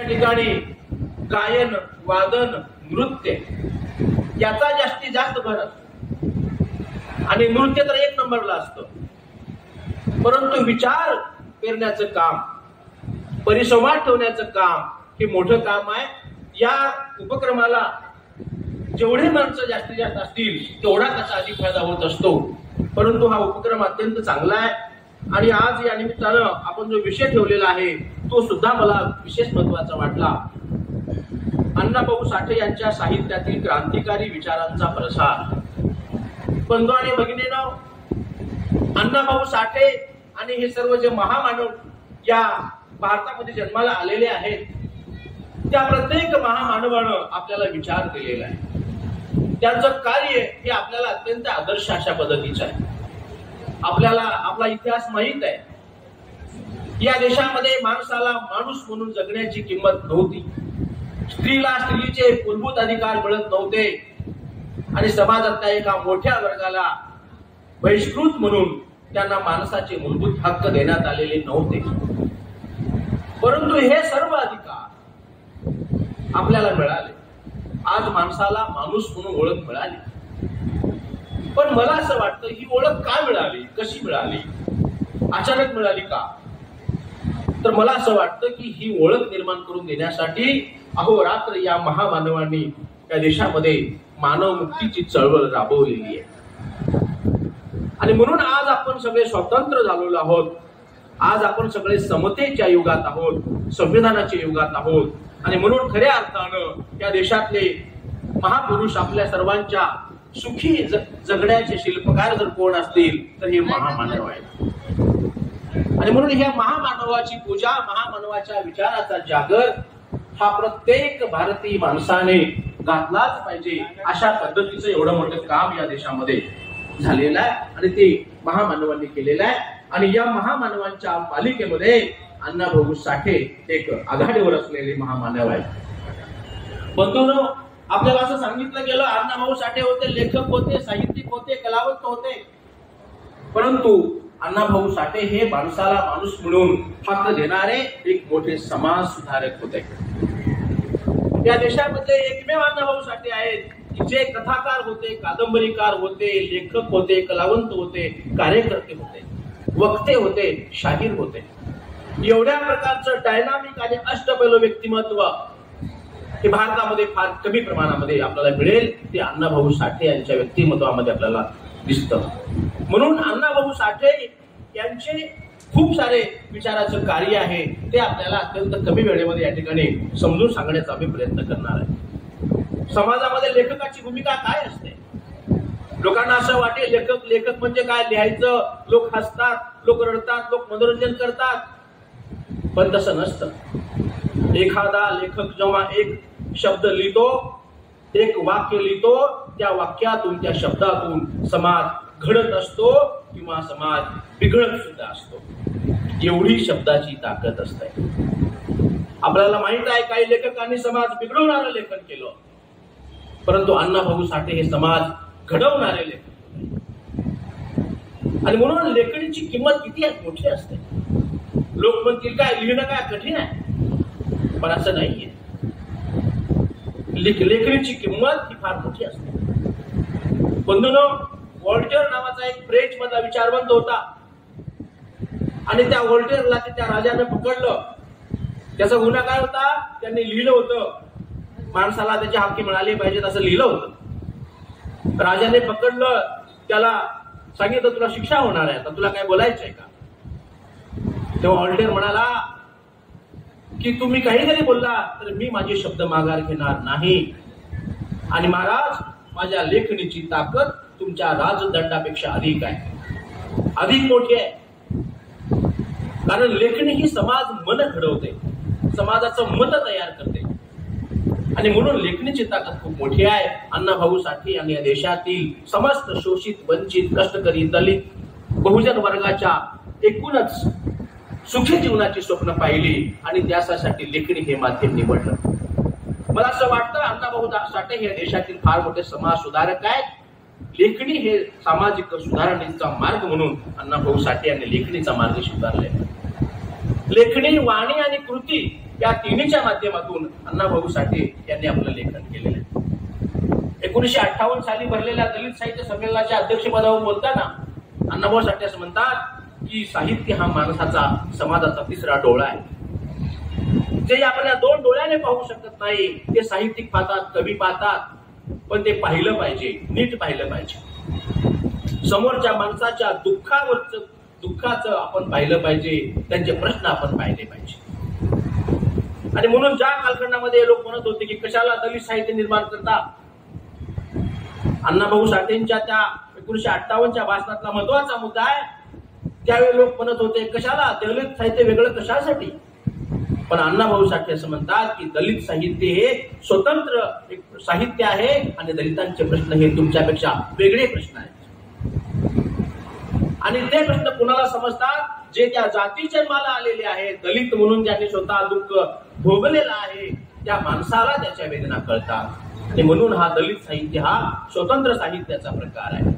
ठिकाणी गायन, वादन, नृत्य याचा जास्तीत जास्त भर असतो आणि नृत्य तर एक नंबरला असतं. परंतु विचार पेरण्याचं काम, परिसंवाद ठेवण्याचं काम हे मोठं काम आहे. या उपक्रमाला जेवढे माणसं जास्तीत जास्त असतील तेवढा त्याचा अधिक फायदा होत असतो. परंतु हा उपक्रम अत्यंत चांगला आहे आणि आज या निमित्तानं आपण जो विषय ठेवलेला आहे तो सुद्धा मला विशेष महत्वाचा वाटला. अण्णाभाऊ साठे यांच्या साहित्यातील क्रांतिकारी विचारांचा प्रसार. बंधू आणि भगिनींनो, अण्णाभाऊ साठे आणि हे सर्व जे महामानव या भारतामध्ये जन्माला आलेले आहेत त्या प्रत्येक महामानवानं आपल्याला विचार दिलेला आहे. त्यांचं कार्य हे आपल्याला अत्यंत आदर्श अशा पद्धतीचं आहे. आपल्याला आपला इतिहास माहित आहे. या देशामध्ये माणसाला माणूस म्हणून जगण्याची किंमत नव्हती. स्त्रीला स्त्रीचे मूलभूत अधिकार मिळत नव्हते आणि समाजातल्या एका मोठ्या वर्गाला बहिष्कृत म्हणून त्यांना माणसाचे मूलभूत हक्क देण्यात आलेले नव्हते. परंतु हे सर्व अधिकार आपल्याला मिळाले. आज माणसाला माणूस म्हणून ओळख मिळाली. पण मला असं वाटतं ही ओळख का मिळाली, कशी मिळाली, अचानक मिळाली का? तर मला असं वाटतं की ही ओळख निर्माण करून देण्यासाठी अहोरात्र या महामानवांनी या देशामध्ये मानव मुक्तीची चळवळ राबवलेली आहे. आणि म्हणून आज आपण सगळे स्वतंत्र झालेलो आहोत. आज आपण सगळे समतेच्या युगात आहोत, संविधानाच्या युगात आहोत. आणि म्हणून खऱ्या अर्थानं या देशातले महापुरुष आपल्या सर्वांच्या सुखी जगण्याचे शिल्पकार जर कोण असतील तर हे महामानव आहेत. आणि म्हणून ह्या महामानवाची पूजा, महामानवाच्या विचाराचा जागर हा प्रत्येक भारतीय माणसाने घातलाच पाहिजे. अशा पद्धतीचं एवढं मोठं काम या देशामध्ये झालेलं आहे आणि ते महामानवांनी केलेलं आहे. आणि या महामानवांच्या मालिकेमध्ये अण्णाभाऊ साठे एक आघाडीवर असलेले महामानव आहेत. बंधूंनो, आपल्याला असं सांगितलं गेलं अण्णाभाऊ साठे होते, लेखक होते, साहित्यिक होते, कलावंत होते. परंतु अण्णाभाऊ साठे हे माणसाला माणूस म्हणून हक्क देणारे एक मोठे समाज सुधारक होते. या देशामधले एकमेव अण्णाभाऊ साठे आहेत की जे कथाकार होते, कादंबरीकार होते, लेखक होते, कलावंत होते, कार्यकर्ते होते, वक्ते होते, शाहीर होते. एवढ्या प्रकारचं डायनामिक आणि अष्टपैलू व्यक्तिमत्व हे भारतामध्ये फार कमी प्रमाणामध्ये आपल्याला मिळेल. ते अण्णाभाऊ साठे यांच्या व्यक्तिमत्वामध्ये आपल्याला दिसतं. म्हणून अण्णाभाऊ साठे यांचे खूप सारे विचाराचं कार्य आहे ते आपल्याला अत्यंत कमी वेळेमध्ये या ठिकाणी समजून सांगण्याचा आम्ही प्रयत्न करणार आहे. समाजामध्ये लेखकाची भूमिका काय असते? लोकांना असं वाटेल लेखक म्हणजे काय, लिहायचं, लोक हसतात, लोक रडतात, लोक मनोरंजन करतात. पण तसं नसतं. एखादा लेखक जेव्हा एक शब्द लिहितो, एक वाक्य लिहितो, त्या वाक्यातून, त्या शब्दातून समाज घडत असतो किंवा समाज बिघडत सुद्धा असतो. एवढी शब्दाची ताकद असते. आपल्याला माहित आहे काही लेखकांनी समाज बिघडवणारं लेखन केलं, परंतु अण्णाभाऊ साठे हे समाज घडवणारे लेखक. आणि म्हणून लेखणीची किंमत किती मोठी असते. लोक म्हणतील काय लिहिणं काय कठीण आहे, पण असं नाहीये. लेखणीची किंमत ही फार मोठी असते. बंधूंनो, व्हॉल्टेअर नावाचा एक फ्रेंच मधला विचारवंत होता आणि त्या व्हॉल्टेअरला त्या राजाने पकडलं. त्याचा गुन्हा काय होता? त्यांनी लिहिलं होतं माणसाला त्याच्या हक्की मिळाले पाहिजेत असं लिहिलं होतं. राजाने पकडलं, त्याला सांगितलं तुला शिक्षा होणार आहे, तर तुला काय बोलायचंय का? तेव्हा व्हॉल्टेअर म्हणाला की तुम्ही काही जरी बोलला तर मी माझे शब्द माघार घेणार नाही. आणि महाराज, माझ्या लेखणीची ताकद तुमच्या राजदंडापेक्षा अधिक आहे, अधिक मोठी आहे. कारण लेखणी ही समाज मन घडवते, समाजाचं मत तयार करते. आणि म्हणून लेखणीची ताकद खूप मोठी आहे. अण्णाभाऊ साठे यांनी या देशातील समस्त शोषित, वंचित, कष्टकरी, दलित, बहुजन वर्गाच्या एकूणच सुखी जीवनाची स्वप्न पाहिली आणि त्यासाठी लेखणी हे माध्यम निवडलं. मला असं वाटतं अण्णाभाऊ साठे हे देशातील फार मोठे समाज सुधारक आहेत. लेखणी हे सामाजिक सुधारणेचा मार्ग म्हणून अण्णाभाऊ साठे यांनी लेखणीचा मार्ग स्वीकारलाय. लेखणी, वाणी आणि कृती या तिन्हीच्या माध्यमातून अण्णाभाऊ साठे यांनी आपलं लेखन केलेलं आहे. 1958 साली भरलेल्या दलित साहित्य संमेलनाच्या अध्यक्षपदावर बोलताना अण्णाभाऊ साठे असं म्हणतात की साहित्य हा माणसाचा समाजाचा तिसरा डोळा आहे. जे आपण या दोन डोळ्याने पाहू शकत नाही ते साहित्यिक पाहतात, कवी पाहतात, पण ते पाहिलं पाहिजे, नीट पाहिलं पाहिजे. समोरच्या माणसाच्या दुःखाचं आपण पाहिलं पाहिजे, त्यांचे प्रश्न आपण पाहिले पाहिजे. आणि म्हणून ज्या कालखंडामध्ये लोक म्हणत होते की कशाला दलित साहित्य निर्माण करता, अण्णाभाऊ साठेंच्या त्या 1958च्या भाषणातला महत्वाचा मुद्दा आहे. त्यावेळी लोक म्हणत होते कशाला दलित साहित्य वेगळं कशासाठी, पण अण्णाभाऊ साठे असं म्हणतात की दलित साहित्य हे स्वतंत्र एक साहित्य आहे आणि दलितांचे प्रश्न हे तुमच्यापेक्षा वेगळे प्रश्न आहेत. आणि ते प्रश्न कुणाला समजतात, जे त्या जाती जन्माला आलेले आहेत, दलित म्हणून ज्यांनी स्वतः दुःख भोगलेलं आहे, त्या माणसाला त्याच्या वेदना कळतात. आणि म्हणून हा दलित साहित्य हा स्वतंत्र साहित्याचा प्रकार आहे.